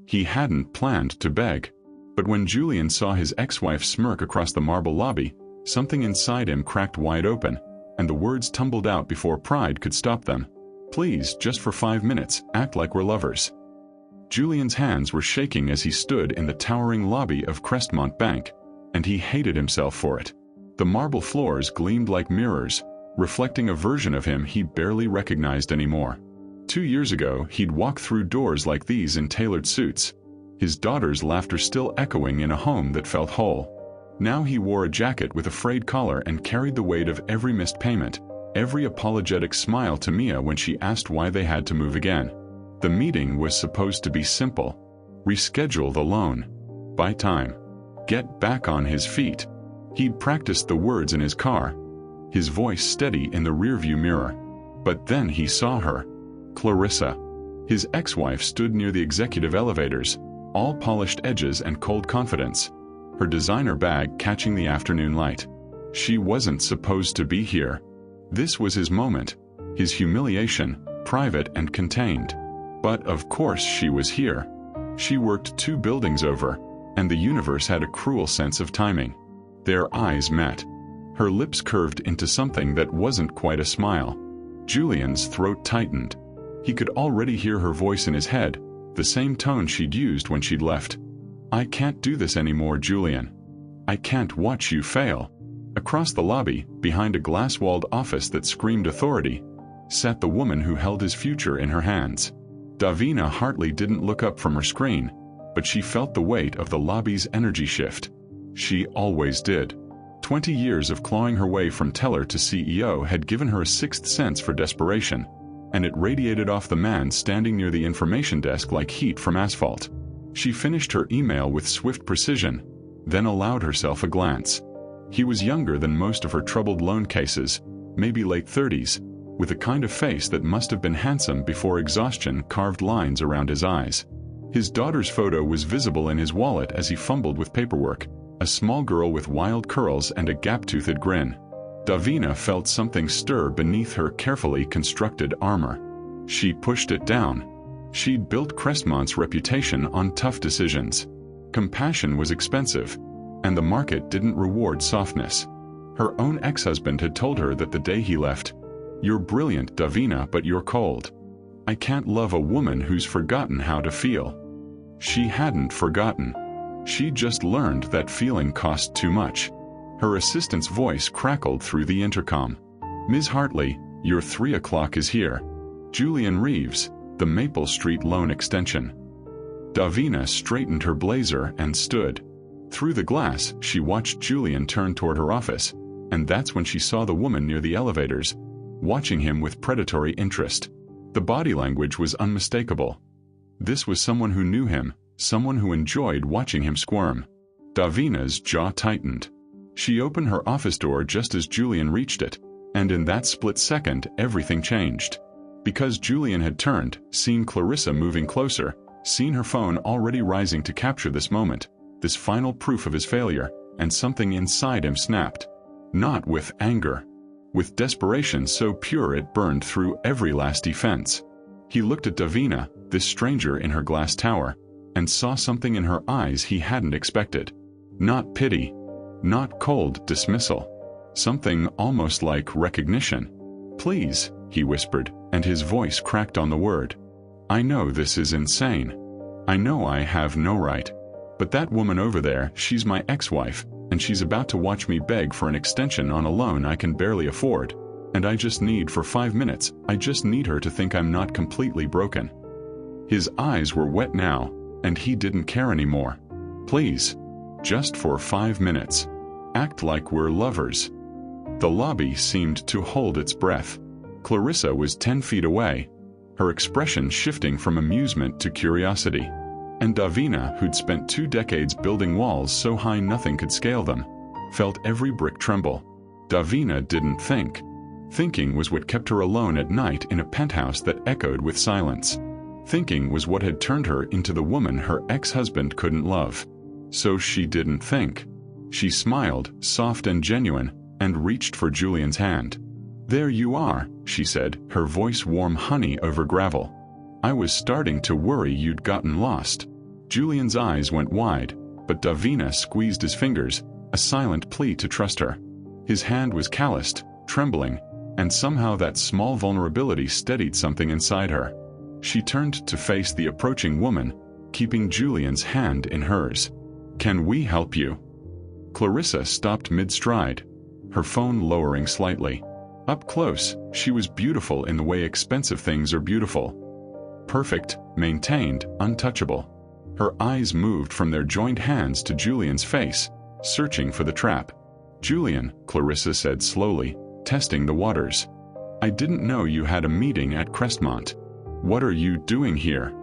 He hadn't planned to beg. But when Julian saw his ex-wife smirk across the marble lobby, something inside him cracked wide open, and the words tumbled out before pride could stop them. "Please, just for 5 minutes, act like we're lovers." Julian's hands were shaking as he stood in the towering lobby of Crestmont Bank, and he hated himself for it. The marble floors gleamed like mirrors, reflecting a version of him he barely recognized anymore. 2 years ago, he'd walk through doors like these in tailored suits, his daughter's laughter still echoing in a home that felt whole. Now he wore a jacket with a frayed collar and carried the weight of every missed payment, every apologetic smile to Mia when she asked why they had to move again. The meeting was supposed to be simple. Reschedule the loan. Buy time. Get back on his feet. He'd practiced the words in his car, his voice steady in the rearview mirror. But then he saw her. Clarissa. His ex-wife stood near the executive elevators, all polished edges and cold confidence, her designer bag catching the afternoon light. She wasn't supposed to be here. This was his moment, his humiliation, private and contained. But of course she was here. She worked 2 buildings over, and the universe had a cruel sense of timing. Their eyes met. Her lips curved into something that wasn't quite a smile. Julian's throat tightened. He could already hear her voice in his head, the same tone she'd used when she'd left. "I can't do this anymore, Julian. I can't watch you fail." Across the lobby, behind a glass-walled office that screamed authority, sat the woman who held his future in her hands. Davina Hartley didn't look up from her screen, but she felt the weight of the lobby's energy shift. She always did. 20 years of clawing her way from teller to CEO had given her a sixth sense for desperation, and it radiated off the man standing near the information desk like heat from asphalt. She finished her email with swift precision, then allowed herself a glance. He was younger than most of her troubled loan cases, maybe late 30s, with a kind of face that must have been handsome before exhaustion carved lines around his eyes. His daughter's photo was visible in his wallet as he fumbled with paperwork, a small girl with wild curls and a gap-toothed grin. Davina felt something stir beneath her carefully constructed armor. She pushed it down. She'd built Crestmont's reputation on tough decisions. Compassion was expensive, and the market didn't reward softness. Her own ex-husband had told her that the day he left, "You're brilliant, Davina, but you're cold. I can't love a woman who's forgotten how to feel." She hadn't forgotten. She'd just learned that feeling cost too much. Her assistant's voice crackled through the intercom. "Ms. Hartley, your 3 o'clock is here. Julian Reeves, the Maple Street Loan Extension." Davina straightened her blazer and stood. Through the glass, she watched Julian turn toward her office, and that's when she saw the woman near the elevators, watching him with predatory interest. The body language was unmistakable. This was someone who knew him, someone who enjoyed watching him squirm. Davina's jaw tightened. She opened her office door just as Julian reached it, and in that split second, everything changed. Because Julian had turned, seen Clarissa moving closer, seen her phone already rising to capture this moment, this final proof of his failure, and something inside him snapped. Not with anger. With desperation so pure it burned through every last defense. He looked at Davina, this stranger in her glass tower, and saw something in her eyes he hadn't expected. Not pity. Not cold dismissal. Something almost like recognition. "Please," he whispered, and his voice cracked on the word. "I know this is insane. I know I have no right. But that woman over there, she's my ex-wife, and she's about to watch me beg for an extension on a loan I can barely afford. And I just need for 5 minutes, I just need her to think I'm not completely broken." His eyes were wet now, and he didn't care anymore. "Please. Just for 5 minutes. Act like we're lovers." The lobby seemed to hold its breath. Clarissa was 10 feet away, her expression shifting from amusement to curiosity. And Davina, who'd spent 2 decades building walls so high nothing could scale them, felt every brick tremble. Davina didn't think. Thinking was what kept her alone at night in a penthouse that echoed with silence. Thinking was what had turned her into the woman her ex-husband couldn't love. So she didn't think. She smiled, soft and genuine, and reached for Julian's hand. "There you are," she said, her voice warm honey over gravel. "I was starting to worry you'd gotten lost." Julian's eyes went wide, but Davina squeezed his fingers, a silent plea to trust her. His hand was calloused, trembling, and somehow that small vulnerability steadied something inside her. She turned to face the approaching woman, keeping Julian's hand in hers. "Can we help you?" Clarissa stopped mid-stride, her phone lowering slightly. Up close, she was beautiful in the way expensive things are beautiful. Perfect, maintained, untouchable. Her eyes moved from their joined hands to Julian's face, searching for the trap. "Julian," Clarissa said slowly, testing the waters. "I didn't know you had a meeting at Crestmont. What are you doing here?"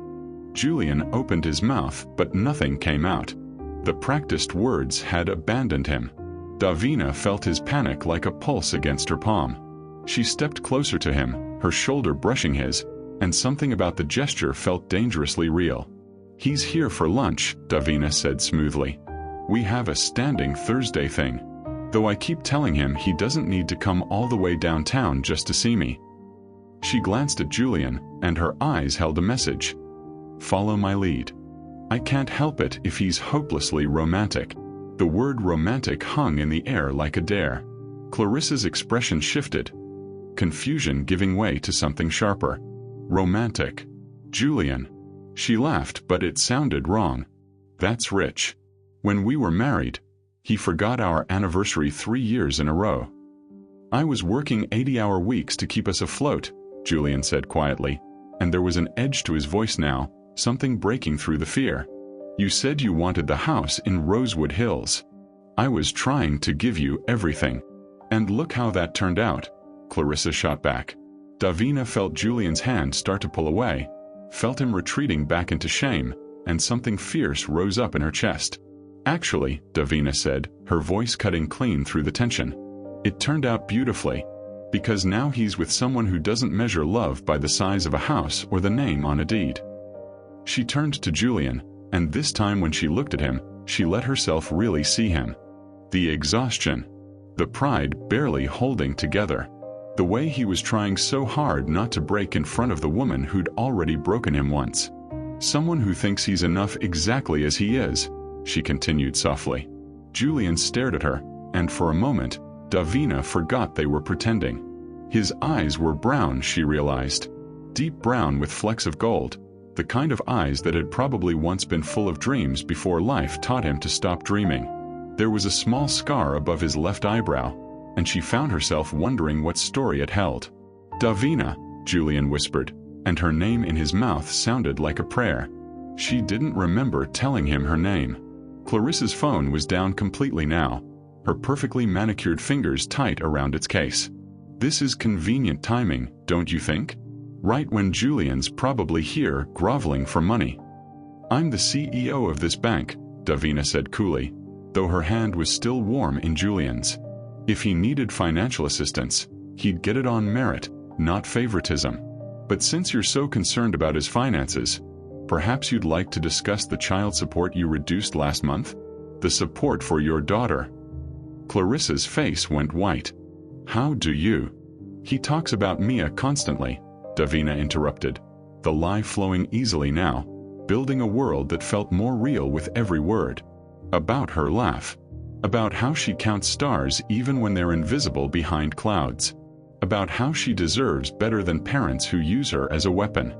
Julian opened his mouth, but nothing came out. The practiced words had abandoned him. Davina felt his panic like a pulse against her palm. She stepped closer to him, her shoulder brushing his, and something about the gesture felt dangerously real. "He's here for lunch," Davina said smoothly. "We have a standing Thursday thing. Though I keep telling him he doesn't need to come all the way downtown just to see me." She glanced at Julian, and her eyes held a message. "Follow my lead. I can't help it if he's hopelessly romantic." The word romantic hung in the air like a dare. Clarissa's expression shifted, confusion giving way to something sharper. "Romantic. Julian." She laughed, but it sounded wrong. "That's rich. When we were married, he forgot our anniversary 3 years in a row." "I was working 80-hour weeks to keep us afloat," Julian said quietly, and there was an edge to his voice now, something breaking through the fear. "You said you wanted the house in Rosewood Hills. I was trying to give you everything. And look how that turned out," Clarissa shot back. Davina felt Julian's hand start to pull away, felt him retreating back into shame, and something fierce rose up in her chest. "Actually," Davina said, her voice cutting clean through the tension, "it turned out beautifully. Because now he's with someone who doesn't measure love by the size of a house or the name on a deed." She turned to Julian, and this time when she looked at him, she let herself really see him. The exhaustion. The pride barely holding together. The way he was trying so hard not to break in front of the woman who'd already broken him once. "Someone who thinks he's enough exactly as he is," she continued softly. Julian stared at her, and for a moment, Davina forgot they were pretending. His eyes were brown, she realized. Deep brown with flecks of gold. The kind of eyes that had probably once been full of dreams before life taught him to stop dreaming. There was a small scar above his left eyebrow, and she found herself wondering what story it held. "Davina," Julian whispered, and her name in his mouth sounded like a prayer. She didn't remember telling him her name. Clarissa's phone was down completely now, her perfectly manicured fingers tight around its case. This is convenient timing, don't you think? Right when Julian's probably here groveling for money. "I'm the CEO of this bank," Davina said coolly, though her hand was still warm in Julian's. If he needed financial assistance, he'd get it on merit, not favoritism. "But since you're so concerned about his finances, perhaps you'd like to discuss the child support you reduced last month? The support for your daughter." Clarissa's face went white. "How do you?" "He talks about Mia constantly," Davina interrupted, the lie flowing easily now, building a world that felt more real with every word. "About her laugh. About how she counts stars even when they're invisible behind clouds. About how she deserves better than parents who use her as a weapon."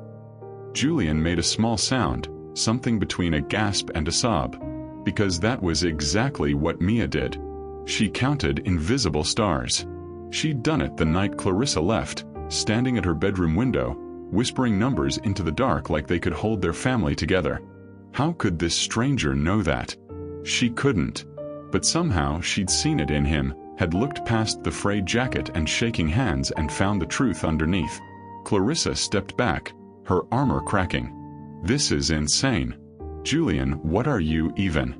Julian made a small sound, something between a gasp and a sob. Because that was exactly what Mia did. She counted invisible stars. She'd done it the night Clarissa left, standing at her bedroom window, whispering numbers into the dark like they could hold their family together. How could this stranger know that? She couldn't. But somehow she'd seen it in him, had looked past the frayed jacket and shaking hands and found the truth underneath. Clarissa stepped back, her armor cracking. "This is insane. Julian, what are you even?"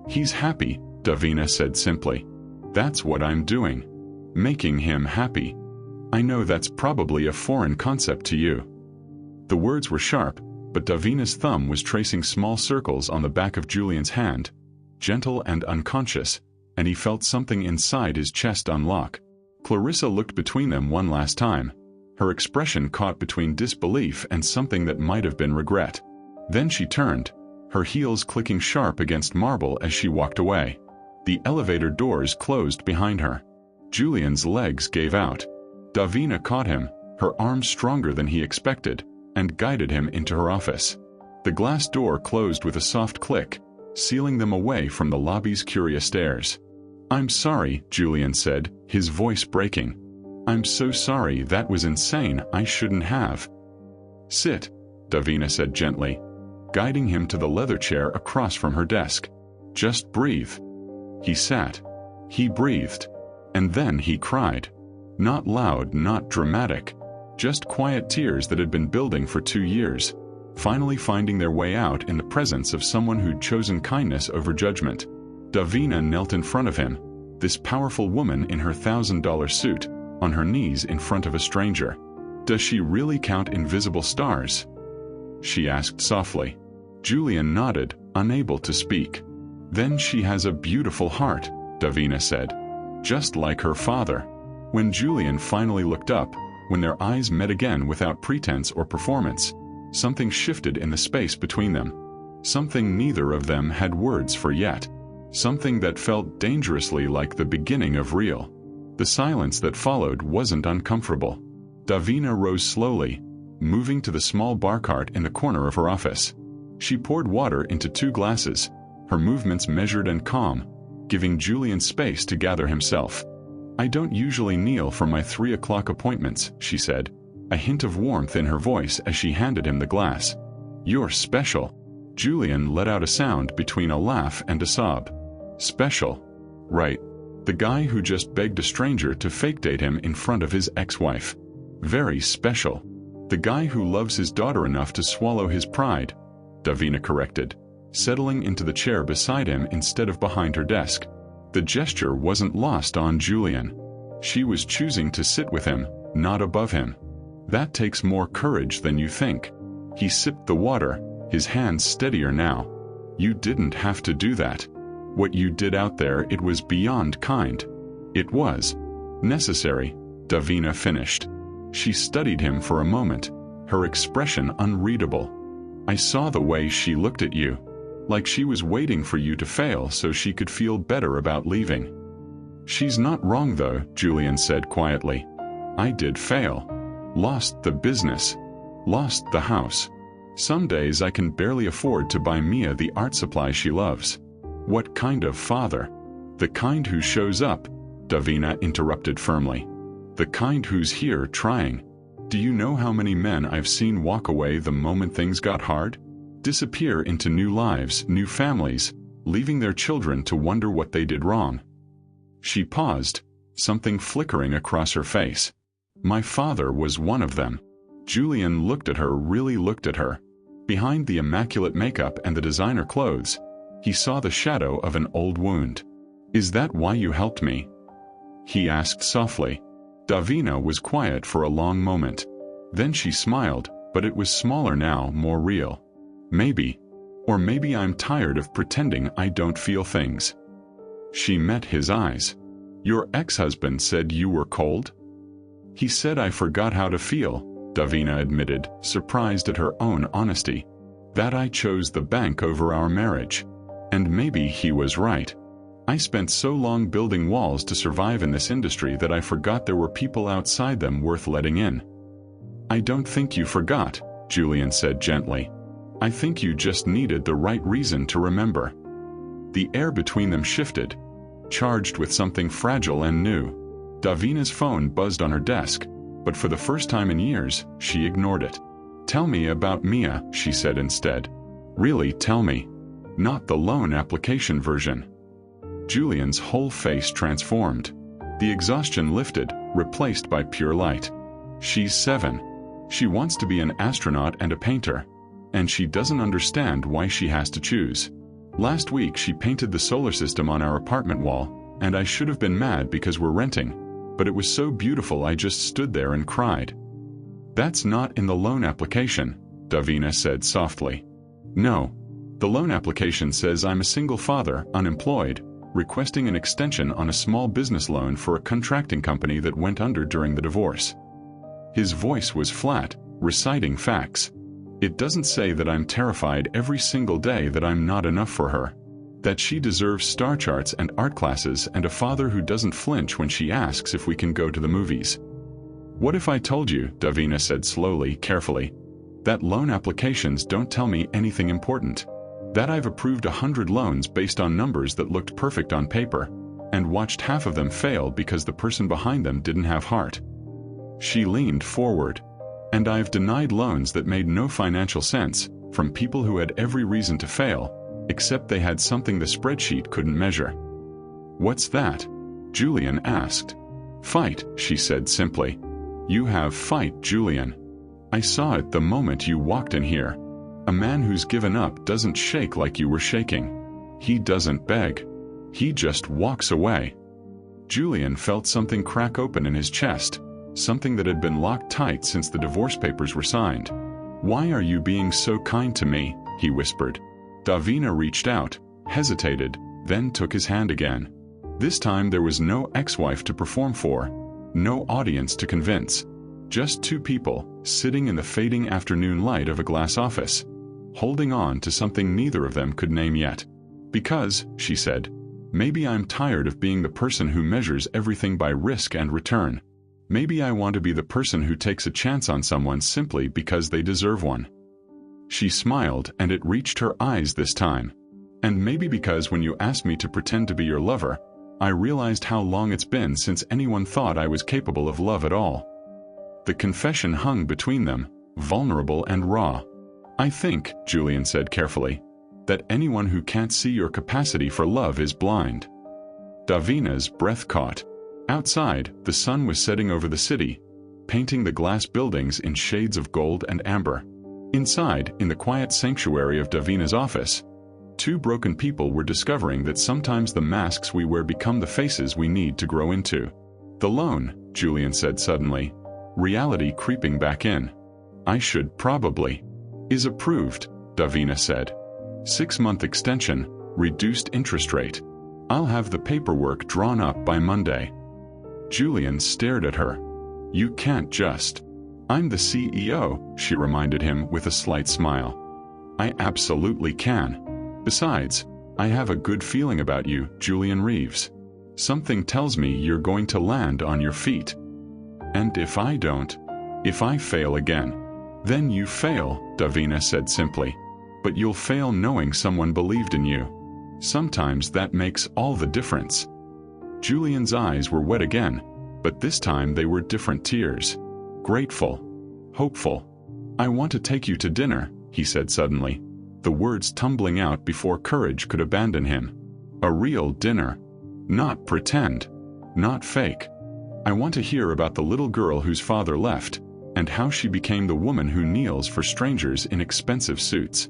"He's happy," Davina said simply. "That's what I'm doing. Making him happy. I know that's probably a foreign concept to you." The words were sharp, but Davina's thumb was tracing small circles on the back of Julian's hand, gentle and unconscious, and he felt something inside his chest unlock. Clarissa looked between them one last time, her expression caught between disbelief and something that might have been regret. Then she turned, her heels clicking sharp against marble as she walked away. The elevator doors closed behind her. Julian's legs gave out. Davina caught him, her arms stronger than he expected, and guided him into her office. The glass door closed with a soft click, sealing them away from the lobby's curious stares. "I'm sorry," Julian said, his voice breaking. "I'm so sorry, that was insane, I shouldn't have." "Sit," Davina said gently, guiding him to the leather chair across from her desk. "Just breathe." He sat. He breathed. And then he cried. Not loud, not dramatic. Just quiet tears that had been building for 2 years, finally finding their way out in the presence of someone who'd chosen kindness over judgment. Davina knelt in front of him, this powerful woman in her $1,000 suit, on her knees in front of a stranger. "Does she really count invisible stars?" she asked softly. Julian nodded, unable to speak. "Then she has a beautiful heart," Davina said. "Just like her father." When Julian finally looked up, when their eyes met again without pretense or performance, something shifted in the space between them. Something neither of them had words for yet. Something that felt dangerously like the beginning of real. The silence that followed wasn't uncomfortable. Davina rose slowly, moving to the small bar cart in the corner of her office. She poured water into 2 glasses, her movements measured and calm, giving Julian space to gather himself. "I don't usually kneel for my 3 o'clock appointments," she said, a hint of warmth in her voice as she handed him the glass. "You're special." Julian let out a sound between a laugh and a sob. "Special? Right. The guy who just begged a stranger to fake date him in front of his ex-wife. Very special. The guy who loves his daughter enough to swallow his pride," Davina corrected, settling into the chair beside him instead of behind her desk. The gesture wasn't lost on Julian. She was choosing to sit with him, not above him. "That takes more courage than you think." He sipped the water, his hands steadier now. "You didn't have to do that. What you did out there, it was beyond kind. It was necessary," Davina finished. She studied him for a moment, her expression unreadable. "I saw the way she looked at you. Like she was waiting for you to fail so she could feel better about leaving." "She's not wrong though," Julian said quietly. "I did fail. Lost the business. Lost the house. Some days I can barely afford to buy Mia the art supply she loves." "What kind of father?" "The kind who shows up," Davina interrupted firmly. "The kind who's here trying. Do you know how many men I've seen walk away the moment things got hard? Disappear into new lives, new families, leaving their children to wonder what they did wrong." She paused, something flickering across her face. "My father was one of them." Julian looked at her, really looked at her. Behind the immaculate makeup and the designer clothes, he saw the shadow of an old wound. "Is that why you helped me?" he asked softly. Davina was quiet for a long moment. Then she smiled, but it was smaller now, more real. "Maybe. Or maybe I'm tired of pretending I don't feel things." She met his eyes. "Your ex-husband said you were cold?" "He said I forgot how to feel," Davina admitted, surprised at her own honesty. "That I chose the bank over our marriage. And maybe he was right. I spent so long building walls to survive in this industry that I forgot there were people outside them worth letting in." "I don't think you forgot," Julian said gently. "I think you just needed the right reason to remember." The air between them shifted, charged with something fragile and new. Davina's phone buzzed on her desk, but for the first time in years, she ignored it. "Tell me about Mia," she said instead. "Really, tell me. Not the loan application version." Julian's whole face transformed. The exhaustion lifted, replaced by pure light. "She's 7. She wants to be an astronaut and a painter. And she doesn't understand why she has to choose. Last week she painted the solar system on our apartment wall, and I should have been mad because we're renting. But it was so beautiful I just stood there and cried." "That's not in the loan application," Davina said softly. "No. The loan application says I'm a single father, unemployed, requesting an extension on a small business loan for a contracting company that went under during the divorce." His voice was flat, reciting facts. It doesn't say that I'm terrified every single day that I'm not enough for her. That she deserves star charts and art classes and a father who doesn't flinch when she asks if we can go to the movies. What if I told you, Davina said slowly, carefully, that loan applications don't tell me anything important? That I've approved 100 loans based on numbers that looked perfect on paper, and watched half of them fail because the person behind them didn't have heart. She leaned forward. And I've denied loans that made no financial sense, from people who had every reason to fail, except they had something the spreadsheet couldn't measure. What's that? Julian asked. Fight, she said simply. You have fight, Julian. I saw it the moment you walked in here. A man who's given up doesn't shake like you were shaking. He doesn't beg. He just walks away. Julian felt something crack open in his chest, something that had been locked tight since the divorce papers were signed. Why are you being so kind to me? He whispered. Davina reached out, hesitated, then took his hand again. This time there was no ex-wife to perform for, no audience to convince. Just two people, sitting in the fading afternoon light of a glass office, holding on to something neither of them could name yet. Because, she said, maybe I'm tired of being the person who measures everything by risk and return. Maybe I want to be the person who takes a chance on someone simply because they deserve one. She smiled, and it reached her eyes this time. And maybe because when you asked me to pretend to be your lover, I realized how long it's been since anyone thought I was capable of love at all. The confession hung between them, vulnerable and raw. I think, Julian said carefully, that anyone who can't see your capacity for love is blind. Davina's breath caught. Outside, the sun was setting over the city, painting the glass buildings in shades of gold and amber. Inside, in the quiet sanctuary of Davina's office, two broken people were discovering that sometimes the masks we wear become the faces we need to grow into. The loan, Julian said suddenly, reality creeping back in. I should probably. Is approved, Davina said. 6-month extension, reduced interest rate. I'll have the paperwork drawn up by Monday. Julian stared at her. You can't just. I'm the CEO, she reminded him with a slight smile. I absolutely can. Besides, I have a good feeling about you, Julian Reeves. Something tells me you're going to land on your feet. And if I don't, if I fail again, then you fail, Davina said simply. But you'll fail knowing someone believed in you. Sometimes that makes all the difference. Julian's eyes were wet again, but this time they were different tears. Grateful. Hopeful. I want to take you to dinner, he said suddenly, the words tumbling out before courage could abandon him. A real dinner. Not pretend. Not fake. I want to hear about the little girl whose father left, and how she became the woman who kneels for strangers in expensive suits.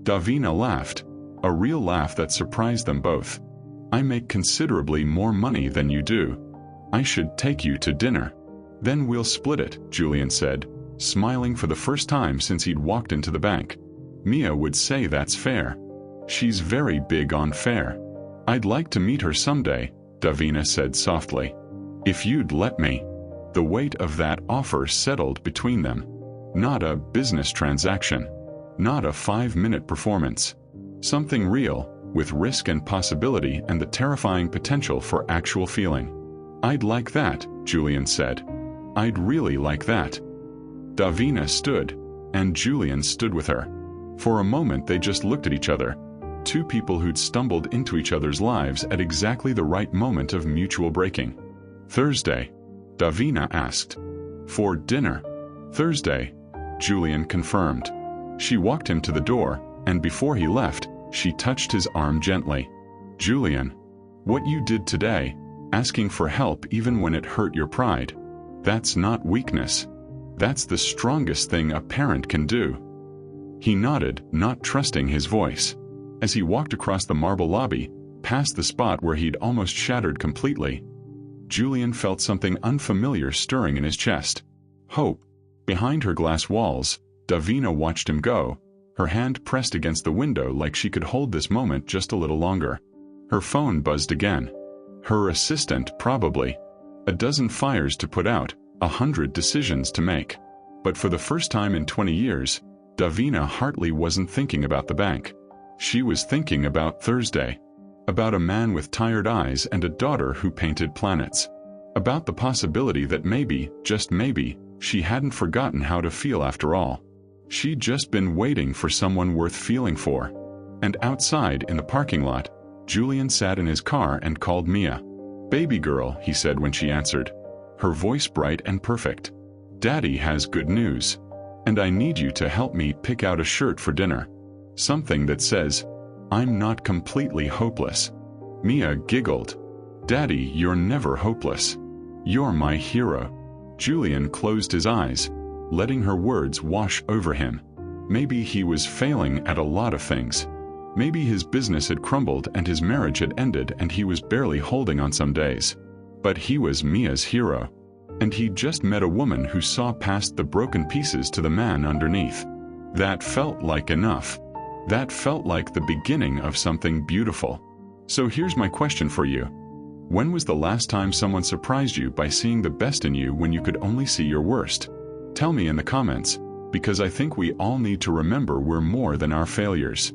Davina laughed, a real laugh that surprised them both. I make considerably more money than you do. I should take you to dinner. Then we'll split it, Julian said, smiling for the first time since he'd walked into the bank. Mia would say that's fair. She's very big on fair. I'd like to meet her someday, Davina said softly. If you'd let me. The weight of that offer settled between them. Not a business transaction. Not a 5-minute performance. Something real, with risk and possibility and the terrifying potential for actual feeling. I'd like that, Julian said. I'd really like that. Davina stood, and Julian stood with her. For a moment they just looked at each other, two people who'd stumbled into each other's lives at exactly the right moment of mutual breaking. Thursday, Davina asked. For dinner. Thursday, Julian confirmed. She walked him to the door, and before he left, she touched his arm gently. Julian, what you did today, asking for help even when it hurt your pride, that's not weakness. That's the strongest thing a parent can do. He nodded, not trusting his voice. As he walked across the marble lobby, past the spot where he'd almost shattered completely, Julian felt something unfamiliar stirring in his chest. Hope. Behind her glass walls, Davina watched him go, her hand pressed against the window like she could hold this moment just a little longer. Her phone buzzed again. Her assistant, probably. A dozen fires to put out, 100 decisions to make. But for the first time in 20 years, Davina Hartley wasn't thinking about the bank. She was thinking about Thursday. About a man with tired eyes and a daughter who painted planets. About the possibility that maybe, just maybe, she hadn't forgotten how to feel after all. She'd just been waiting for someone worth feeling for. And outside in the parking lot, Julian sat in his car and called Mia. "Baby girl," he said when she answered, her voice bright and perfect. "Daddy has good news. And I need you to help me pick out a shirt for dinner. Something that says, 'I'm not completely hopeless.'" Mia giggled. "Daddy, you're never hopeless. You're my hero." Julian closed his eyes, letting her words wash over him. Maybe he was failing at a lot of things. Maybe his business had crumbled and his marriage had ended and he was barely holding on some days. But he was Mia's hero. And he'd just met a woman who saw past the broken pieces to the man underneath. That felt like enough. That felt like the beginning of something beautiful. So here's my question for you. When was the last time someone surprised you by seeing the best in you when you could only see your worst? Tell me in the comments, because I think we all need to remember we're more than our failures.